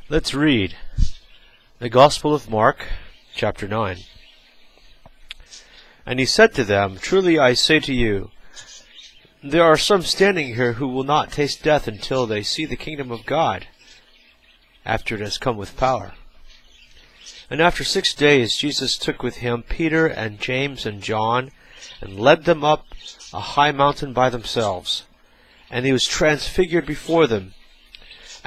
Let's read the Gospel of Mark, chapter 9. And he said to them, Truly I say to you, there are some standing here who will not taste death until they see the kingdom of God, after it has come with power. And after 6 days Jesus took with him Peter and James and John, and led them up a high mountain by themselves. And he was transfigured before them,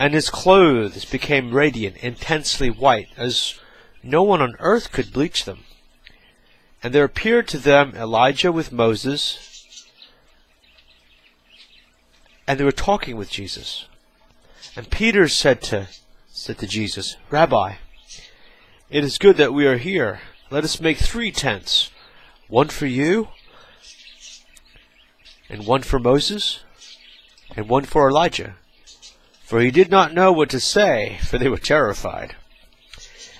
and his clothes became radiant, intensely white, as no one on earth could bleach them. And there appeared to them Elijah with Moses, and they were talking with Jesus. And Peter said to Jesus, Rabbi, it is good that we are here. Let us make 3 tents, one for you, and one for Moses, and one for Elijah. For he did not know what to say, for they were terrified.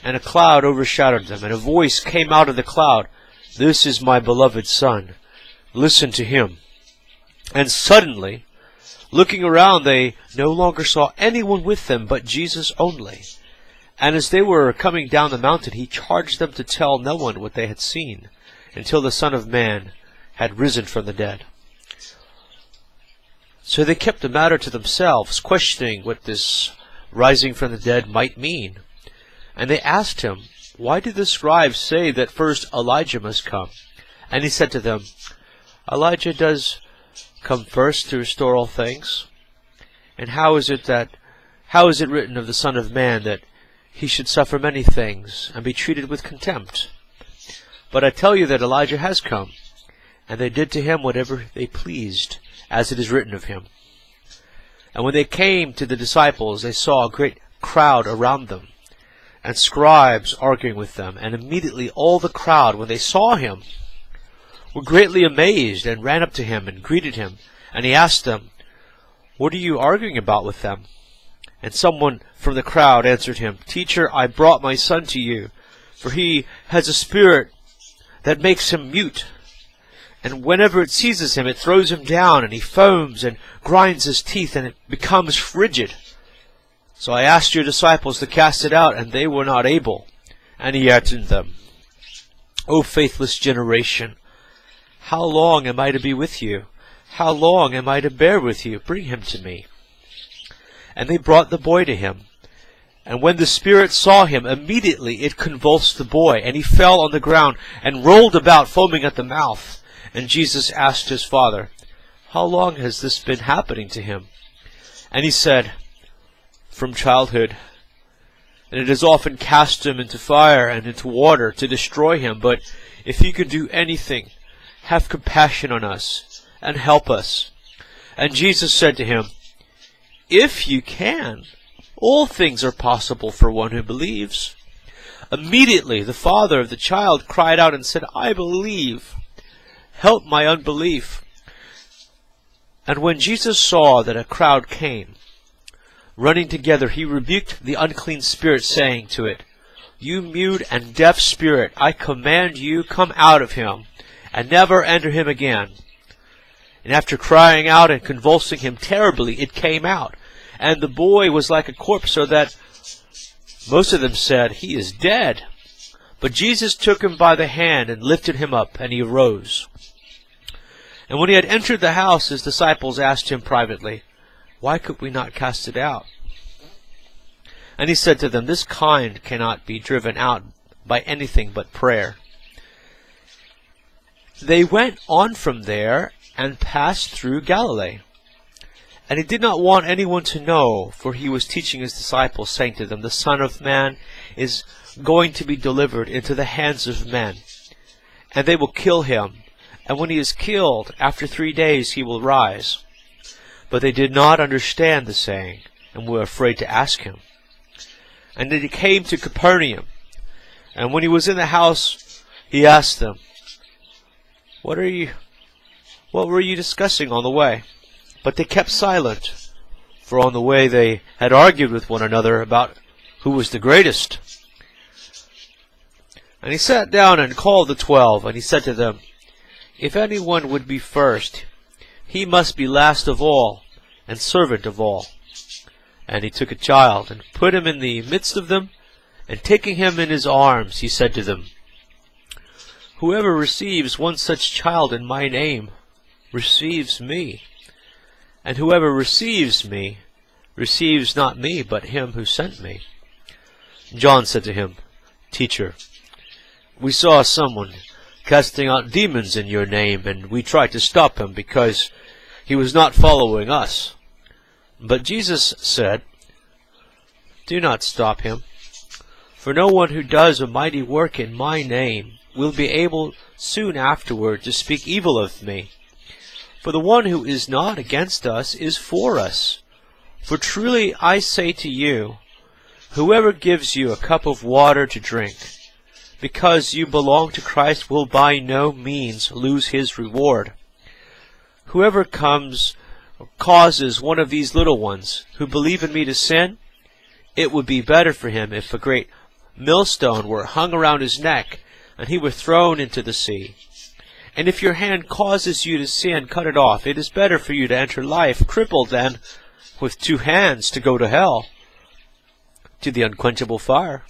And a cloud overshadowed them, and a voice came out of the cloud, This is my beloved Son. Listen to him. And suddenly, looking around, they no longer saw anyone with them but Jesus only. And as they were coming down the mountain, he charged them to tell no one what they had seen, until the Son of Man had risen from the dead. So they kept the matter to themselves, questioning what this rising from the dead might mean. And they asked him, Why do the scribes say that first Elijah must come? And he said to them, Elijah does come first to restore all things. And how is it written of the Son of Man that he should suffer many things, and be treated with contempt? But I tell you that Elijah has come, and they did to him whatever they pleased, as it is written of him. And when they came to the disciples, they saw a great crowd around them, and scribes arguing with them. And immediately all the crowd, when they saw him, were greatly amazed, and ran up to him and greeted him. And he asked them, What are you arguing about with them? And someone from the crowd answered him, Teacher, I brought my son to you, for he has a spirit that makes him mute. And whenever it seizes him, it throws him down, and he foams and grinds his teeth, and it becomes frigid. So I asked your disciples to cast it out, and they were not able. And he answered them, O faithless generation, how long am I to be with you? How long am I to bear with you? Bring him to me. And they brought the boy to him. And when the spirit saw him, immediately it convulsed the boy, and he fell on the ground, and rolled about, foaming at the mouth. And Jesus asked his father, How long has this been happening to him? And he said, From childhood. And it has often cast him into fire and into water to destroy him. But if you can do anything, have compassion on us and help us. And Jesus said to him, If you can, all things are possible for one who believes. Immediately the father of the child cried out and said, I believe. Help my unbelief. And when Jesus saw that a crowd came, running together, he rebuked the unclean spirit, saying to it, You mute and deaf spirit, I command you, come out of him, and never enter him again. And after crying out and convulsing him terribly, it came out. And the boy was like a corpse, so that most of them said, He is dead. But Jesus took him by the hand and lifted him up, and he arose. And when he had entered the house, his disciples asked him privately, Why could we not cast it out? And he said to them, This kind cannot be driven out by anything but prayer. They went on from there and passed through Galilee. And he did not want anyone to know, for he was teaching his disciples, saying to them, The Son of Man is going to be delivered into the hands of men, and they will kill him. And when he is killed, after 3 days he will rise. But they did not understand the saying, and were afraid to ask him. And then he came to Capernaum. And when he was in the house, he asked them, What were you discussing on the way? But they kept silent, for on the way they had argued with one another about who was the greatest. And he sat down and called the 12, and he said to them, If anyone would be first, he must be last of all, and servant of all. And he took a child, and put him in the midst of them, and taking him in his arms, he said to them, Whoever receives one such child in my name receives me, and whoever receives me receives not me, but him who sent me. John said to him, Teacher, we saw someone casting out demons in your name, and we tried to stop him because he was not following us. But Jesus said, Do not stop him, for no one who does a mighty work in my name will be able soon afterward to speak evil of me. For the one who is not against us is for us. For truly I say to you, whoever gives you a cup of water to drink, because you belong to Christ, will by no means lose his reward. Whoever causes one of these little ones who believe in me to sin, it would be better for him if a great millstone were hung around his neck, and he were thrown into the sea. And if your hand causes you to sin, cut it off. It is better for you to enter life crippled than with 2 hands to go to hell, to the unquenchable fire.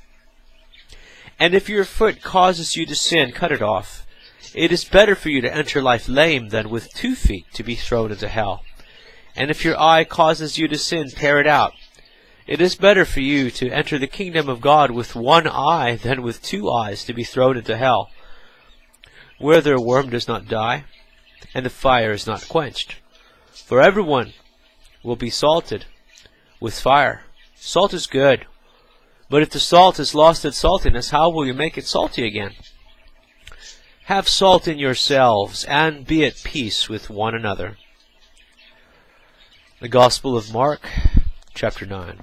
And if your foot causes you to sin, cut it off. It is better for you to enter life lame than with 2 feet to be thrown into hell. And if your eye causes you to sin, tear it out. It is better for you to enter the kingdom of God with 1 eye than with 2 eyes to be thrown into hell, where their worm does not die, and the fire is not quenched. For everyone will be salted with fire. Salt is good, but if the salt has lost its saltiness, how will you make it salty again? Have salt in yourselves, and be at peace with one another. The Gospel of Mark, chapter 9.